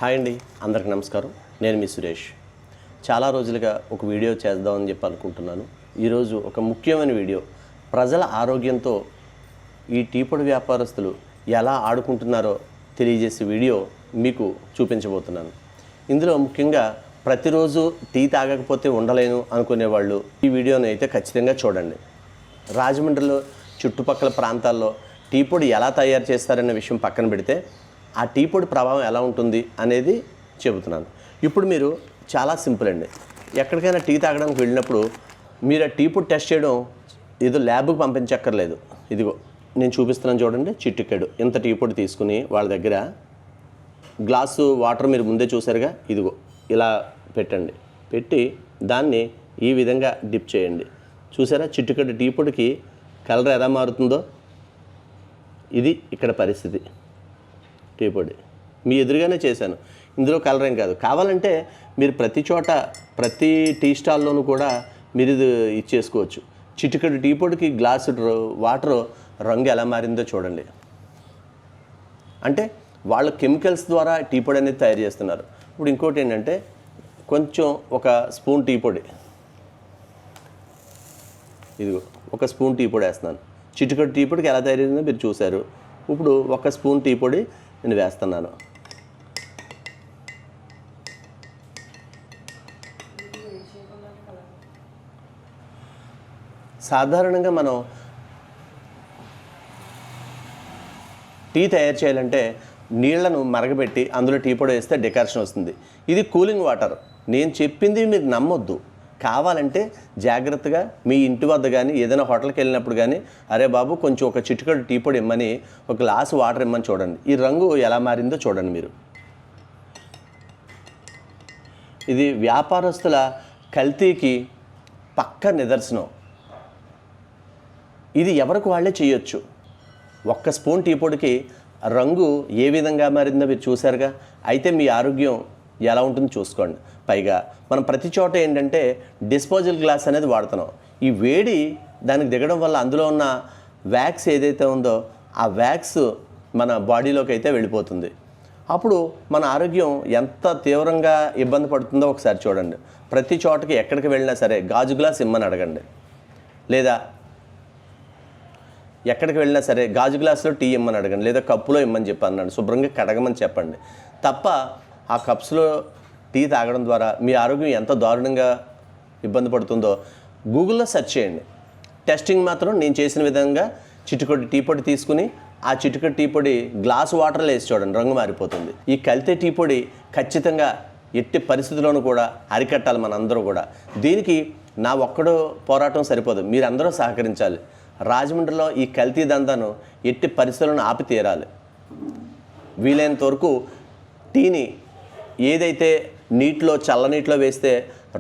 Hi అండి, అందరికీ నమస్కారం. నేను మీ సురేష్. చాలా రోజులుగా ఒక వీడియో చేద్దామని చెప్పి అనుకుంటున్నాను. ఈరోజు ఒక ముఖ్యమైన వీడియో, ప్రజల ఆరోగ్యంతో ఈ టీ పొడి వ్యాపారస్తులు ఎలా ఆడుకుంటున్నారో తెలియజేసే వీడియో మీకు చూపించబోతున్నాను. ఇందులో ముఖ్యంగా ప్రతిరోజు టీ తాగకపోతే ఉండలేను అనుకునేవాళ్ళు ఈ వీడియోని అయితే ఖచ్చితంగా చూడండి. రాజమండ్రిలో చుట్టుపక్కల ప్రాంతాల్లో టీ పొడి ఎలా తయారు చేస్తారనే విషయం పక్కన పెడితే ఆ టీ పొడి ప్రభావం ఎలా ఉంటుంది అనేది చెబుతున్నాను. ఇప్పుడు మీరు చాలా సింపుల్ అండి. ఎక్కడికైనా టీ తాగడానికి వెళ్ళినప్పుడు మీరు ఆ టీ పొడి టెస్ట్ చేయడం ఏదో ల్యాబ్కి పంపించక్కర్లేదు. ఇదిగో నేను చూపిస్తున్నాను చూడండి. చిటికెడు ఇంత టీ పొడి తీసుకుని వాళ్ళ దగ్గర గ్లాసు వాటర్ మీరు ముందే చూసారుగా, ఇదిగో ఇలా పెట్టండి. పెట్టి దాన్ని ఈ విధంగా డిప్ చేయండి. చూసారా, చిటికెడు టీ పొడికి కలర్ ఎలా మారుతుందో. ఇది ఇక్కడ పరిస్థితి. టీ పొడి మీ ఎదురుగానే చేశాను. ఇందులో కలర్ ఏం కాదు. కావాలంటే మీరు ప్రతి చోట ప్రతి టీ స్టాల్లోనూ కూడా మీరు ఇది ఇచ్చేసుకోవచ్చు. చిటికెడు టీ పొడికి గ్లాసు వాటర్ రంగు ఎలా మారిందో చూడండి. అంటే వాళ్ళు కెమికల్స్ ద్వారా టీ పొడి అనేది తయారు చేస్తున్నారు. ఇప్పుడు ఇంకోటి ఏంటంటే కొంచెం ఒక స్పూన్ టీ పొడి, ఇదిగో ఒక స్పూన్ టీ పొడి వేస్తున్నాను. చిటికెడు టీ పొడికి ఎలా తయారైందో మీరు చూశారు. ఇప్పుడు ఒక స్పూన్ టీ పొడి నేను వేస్తున్నాను. సాధారణంగా మనం టీ తయారు చేయాలంటే నీళ్లను మరగబెట్టి అందులో టీ పొడి వేస్తే డికాషన్ వస్తుంది. ఇది కూలింగ్ వాటర్. నేను చెప్పింది మీరు నమ్మొద్దు. కావాలంటే జాగ్రత్తగా మీ ఇంటి వద్ద కానీ ఏదైనా హోటల్కి వెళ్ళినప్పుడు కానీ, అరే బాబు కొంచెం ఒక చిటికెడు టీ పొడి ఇమ్మని, ఒక గ్లాసు వాటర్ ఇమ్మని చూడండి. ఈ రంగు ఎలా మారిందో చూడండి మీరు. ఇది వ్యాపారస్తుల కల్తీకి పక్క నిదర్శనం. ఇది ఎవరికి వాళ్ళే చేయొచ్చు. ఒక్క స్పూన్ టీ పొడికి రంగు ఏ విధంగా మారిందో మీరు చూశారుగా. అయితే మీ ఆరోగ్యం ఎలా ఉంటుందో చూసుకోండి. పైగా మనం ప్రతి చోట ఏంటంటే డిస్పోజల్ గ్లాస్ అనేది వాడుతున్నాం. ఈ వేడి దానికి దిగడం వల్ల అందులో ఉన్న వ్యాక్స్ ఏదైతే ఉందో ఆ వ్యాక్స్ మన బాడీలోకి అయితే వెళ్ళిపోతుంది. అప్పుడు మన ఆరోగ్యం ఎంత తీవ్రంగా ఇబ్బంది పడుతుందో ఒకసారి చూడండి. ప్రతి చోటకి ఎక్కడికి వెళ్ళినా సరే గాజు గ్లాస్ ఇమ్మని అడగండి. లేదా ఎక్కడికి వెళ్ళినా సరే గాజు గ్లాసులో టీ ఇమ్మని అడగండి. లేదా కప్పులో ఇమ్మని చెప్పి అన్నాడు. శుభ్రంగా కడగమని చెప్పండి. తప్ప ఆ కప్స్లో టీ తాగడం ద్వారా మీ ఆరోగ్యం ఎంత దారుణంగా ఇబ్బంది పడుతుందో గూగుల్లో సెర్చ్ చేయండి. టెస్టింగ్ మాత్రం నేను చేసిన విధంగా చిటికెడు టీ పొడి తీసుకుని ఆ చిటికెడు టీ పొడి గ్లాసు వాటర్లో వేసి చూడండి, రంగు మారిపోతుంది. ఈ కల్తీ టీ పొడి ఖచ్చితంగా ఎట్టి పరిస్థితుల్లోనూ కూడా అరికట్టాలి మనందరూ కూడా. దీనికి నా ఒక్కడో పోరాటం సరిపోదు, మీరందరూ సహకరించాలి. రాజమండ్రిలో ఈ కల్తీ దందాను ఎట్టి పరిస్థితులను ఆపి తీరాలి. వీలైనంత వరకు టీని ఏదైతే నీటిలో చల్లనీటిలో వేస్తే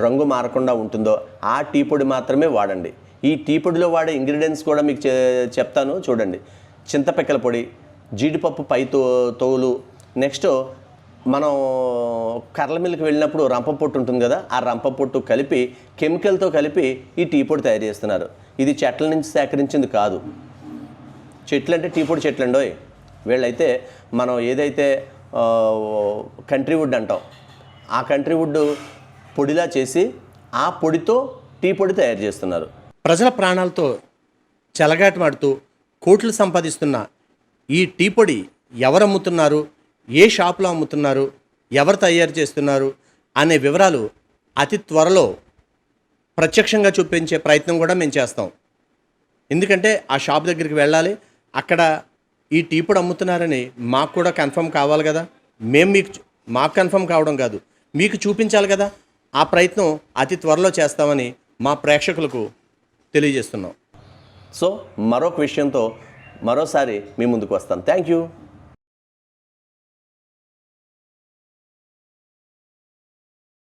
రంగు మారకుండా ఉంటుందో ఆ టీ పొడి మాత్రమే వాడండి. ఈ టీ పొడిలో వాడే ఇంగ్రీడియంట్స్ కూడా మీకు చెప్తాను చూడండి. చింతపిక్కల పొడి, జీడిపప్పు పై తోలు, నెక్స్ట్ మనం కర్ల మిల్లుకి వెళ్ళినప్పుడు రంప పొట్టు ఉంటుంది కదా, ఆ రంప పొట్టు కలిపి కెమికల్తో కలిపి ఈ టీ పొడి తయారు చేస్తున్నారు. ఇది చెట్ల నుంచి సేకరించింది కాదు. చెట్లు అంటే టీ పొడి చెట్లు అండోయ్. వీళ్ళైతే మనం ఏదైతే కంట్రీ వుడ్ అంటాం, ఆ కంట్రీ వుడ్ పొడిలా చేసి ఆ పొడితో టీ పొడి తయారు చేస్తున్నారు. ప్రజల ప్రాణాలతో చెలగాటమాడుతూ కోట్లు సంపాదిస్తున్న ఈ టీ పొడి ఎవరు అమ్ముతున్నారు, ఏ షాపులో అమ్ముతున్నారు, ఎవరు తయారు చేస్తున్నారు అనే వివరాలు అతి త్వరలో ప్రత్యక్షంగా చూపించే ప్రయత్నం కూడా మేము చేస్తాం. ఎందుకంటే ఆ షాప్ దగ్గరికి వెళ్ళాలి, అక్కడ ఈ టీ పొడి అమ్ముతున్నారని మాకు కూడా కన్ఫర్మ్ కావాలి కదా. మేము మాకు కన్ఫర్మ్ కావడం కాదు, మీకు చూపించాలి కదా. ఆ ప్రయత్నం అతి త్వరలో చేస్తామని మా ప్రేక్షకులకు తెలియజేస్తున్నాం. సో మరొక విషయంతో మరోసారి మీ ముందుకు వస్తాను. Thank you.